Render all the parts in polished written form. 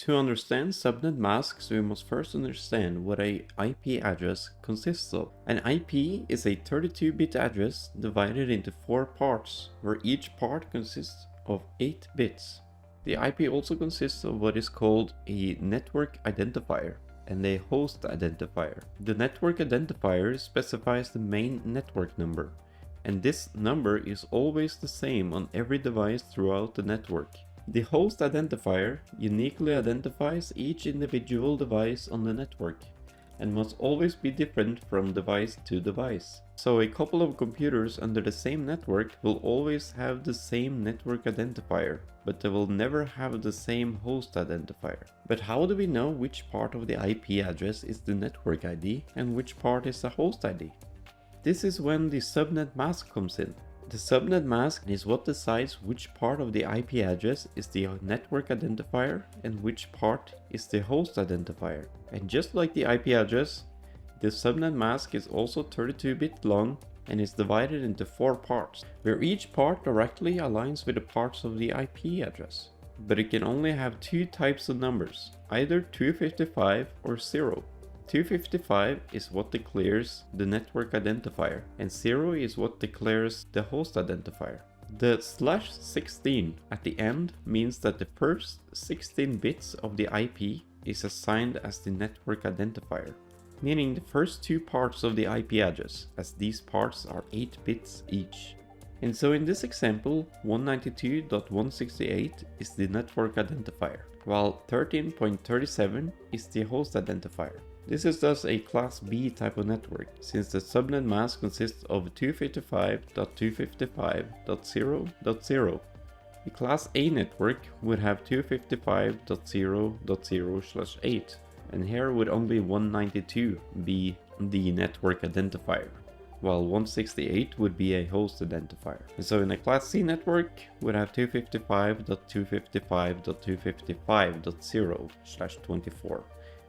To understand subnet masks, we must first understand what an IP address consists of. An IP is a 32-bit address divided into 4 parts, where each part consists of 8 bits. The IP also consists of what is called a network identifier and a host identifier. The network identifier specifies the main network number, and this number is always the same on every device throughout the network. The host identifier uniquely identifies each individual device on the network and must always be different from device to device. So a couple of computers under the same network will always have the same network identifier, but they will never have the same host identifier. But how do we know which part of the IP address is the network ID and which part is the host ID? This is when the subnet mask comes in. The subnet mask is what decides which part of the IP address is the network identifier and which part is the host identifier. And just like the IP address, the subnet mask is also 32-bit long and is divided into 4 parts, where each part directly aligns with the parts of the IP address. But it can only have 2 types of numbers, either 255 or 0. 255 is what declares the network identifier, and 0 is what declares the host identifier. The /16 at the end means that the first 16 bits of the IP is assigned as the network identifier, meaning the first 2 parts of the IP address, as these parts are 8 bits each. And so in this example, 192.168 is the network identifier, while 13.37 is the host identifier. This is thus a Class B type of network, since the subnet mask consists of 255.255.0.0. The Class A network would have 255.0.0/8, and here would only 192 be the network identifier, while 168 would be a host identifier. And so in a Class C network, would have 255.255.255.0/24.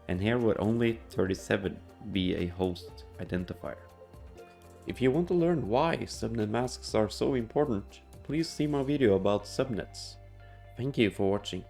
And here would only 37 be a host identifier. If you want to learn why subnet masks are so important, please see my video about subnets. Thank you for watching.